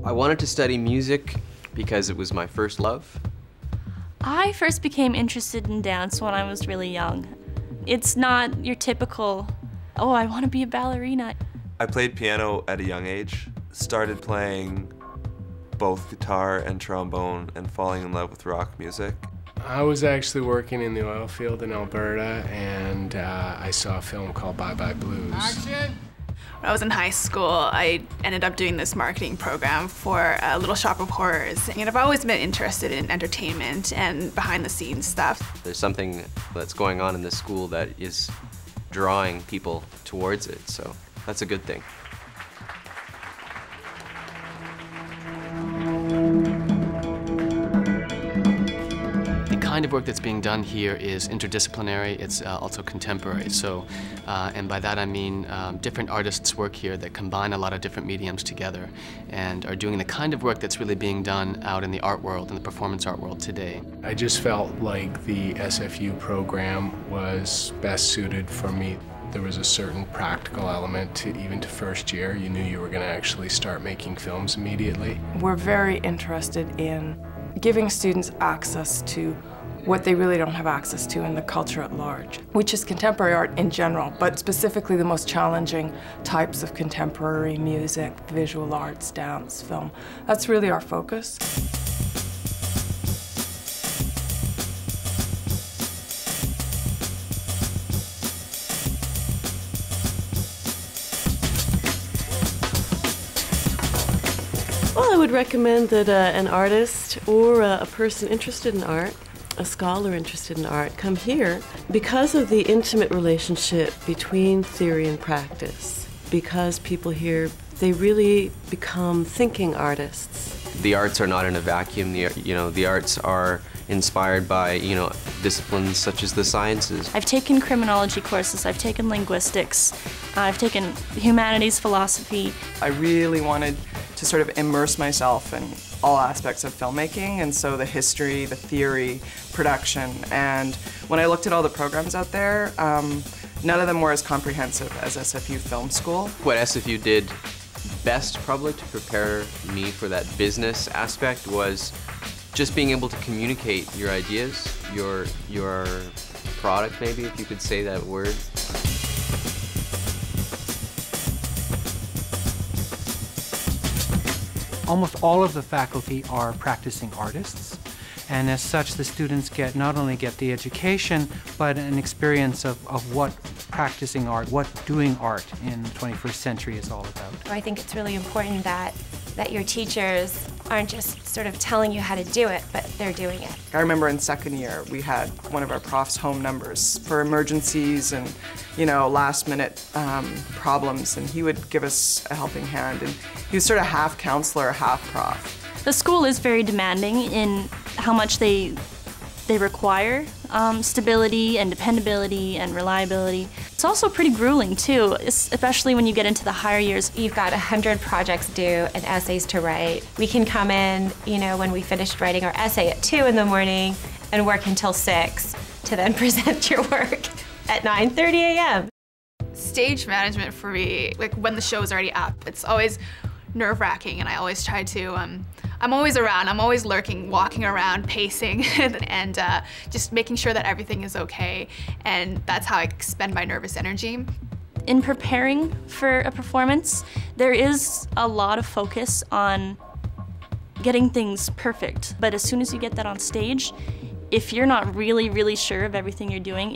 I wanted to study music because it was my first love. I first became interested in dance when I was really young. It's not your typical, oh, I want to be a ballerina. I played piano at a young age, started playing both guitar and trombone and falling in love with rock music. I was actually working in the oil field in Alberta, and I saw a film called Bye Bye Blues. Action! When I was in high school, I ended up doing this marketing program for Little Shop of Horrors. And I've always been interested in entertainment and behind-the-scenes stuff. There's something that's going on in this school that is drawing people towards it, so that's a good thing. The kind of work that's being done here is interdisciplinary. It's also contemporary. So, and by that I mean different artists work here that combine a lot of different mediums together and are doing the kind of work that's really being done out in the art world, in the performance art world today. I just felt like the SFU program was best suited for me. There was a certain practical element to even to first year. You knew you were going to actually start making films immediately. We're very interested in giving students access to what they really don't have access to in the culture at large, which is contemporary art in general, but specifically the most challenging types of contemporary music, visual arts, dance, film. That's really our focus. Well, I would recommend that an artist or a person interested in art, a scholar interested in art, come here because of the intimate relationship between theory and practice. Because people here, they really become thinking artists. The arts are not in a vacuum. The arts are inspired by, disciplines such as the sciences. I've taken criminology courses, I've taken linguistics, I've taken humanities, philosophy. I really wanted to sort of immerse myself in all aspects of filmmaking, and so the history, the theory, production, and when I looked at all the programs out there, none of them were as comprehensive as SFU Film School. What SFU did best probably to prepare me for that business aspect was just being able to communicate your ideas, your product maybe, if you could say that word. Almost all of the faculty are practicing artists, and as such the students not only get the education, but an experience of what practicing art, what doing art in the 21st century is all about. I think it's really important that your teachers aren't just sort of telling you how to do it, but they're doing it. I remember in second year, we had one of our profs' home numbers for emergencies and, last-minute problems, and he would give us a helping hand. And he was sort of half counselor, half prof. The school is very demanding in how much they require, stability and dependability and reliability. It's also pretty grueling too, especially when you get into the higher years. You've got 100 projects due and essays to write. We can come in, when we finished writing our essay at 2 in the morning and work until 6 to then present your work at 9:30 a.m. Stage management for me, like when the show is already up, it's always nerve-wracking, and I always try to, I'm always around, I'm always lurking, walking around, pacing, and just making sure that everything is okay, and that's how I expend my nervous energy. In preparing for a performance, there is a lot of focus on getting things perfect, but as soon as you get that on stage, if you're not really, really sure of everything you're doing,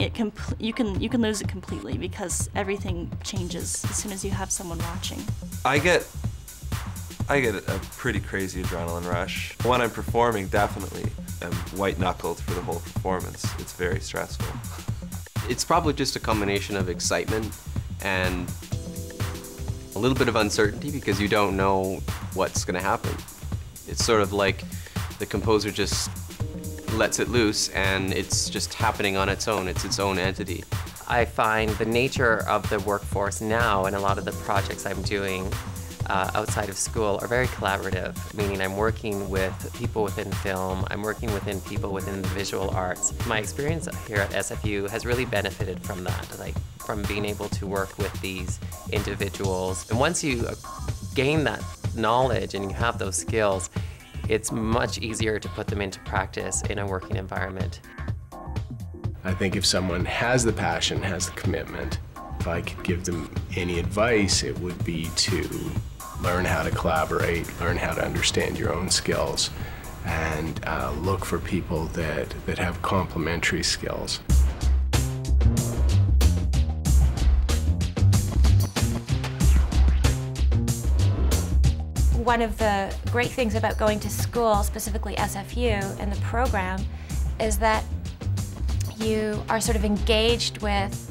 you can lose it completely because everything changes as soon as you have someone watching. I get a pretty crazy adrenaline rush. When I'm performing, definitely, I'm white-knuckled for the whole performance. It's very stressful. It's probably just a combination of excitement and a little bit of uncertainty because you don't know what's going to happen. It's sort of like the composer just lets it loose and it's just happening on its own. It's its own entity. I find the nature of the workforce now and a lot of the projects I'm doing outside of school are very collaborative, meaning I'm working with people within film, I'm working within people within the visual arts. My experience here at SFU has really benefited from that, like from being able to work with these individuals. And once you gain that knowledge and you have those skills, it's much easier to put them into practice in a working environment. I think if someone has the passion, has the commitment, if I could give them any advice, it would be to learn how to collaborate, learn how to understand your own skills, and look for people that have complementary skills. One of the great things about going to school, specifically SFU and the program, is that you are sort of engaged with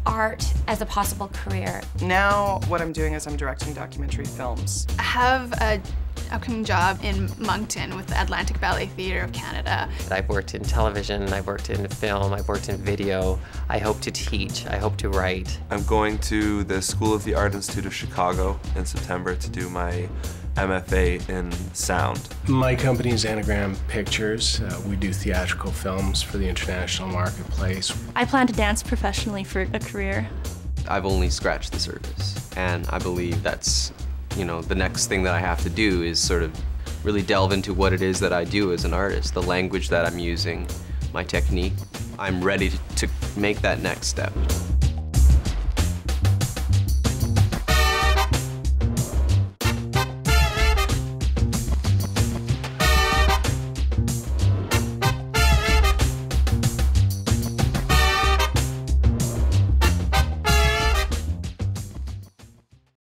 art as a possible career. Now what I'm doing is I'm directing documentary films. I have an upcoming job in Moncton with the Atlantic Ballet Theatre of Canada. I've worked in television, I've worked in film, I've worked in video. I hope to teach, I hope to write. I'm going to the School of the Art Institute of Chicago in September to do my MFA in sound. My company is Anagram Pictures. We do theatrical films for the international marketplace. I plan to dance professionally for a career. I've only scratched the surface, and I believe that's, the next thing that I have to do is sort of really delve into what it is that I do as an artist, the language that I'm using, my technique. I'm ready to make that next step.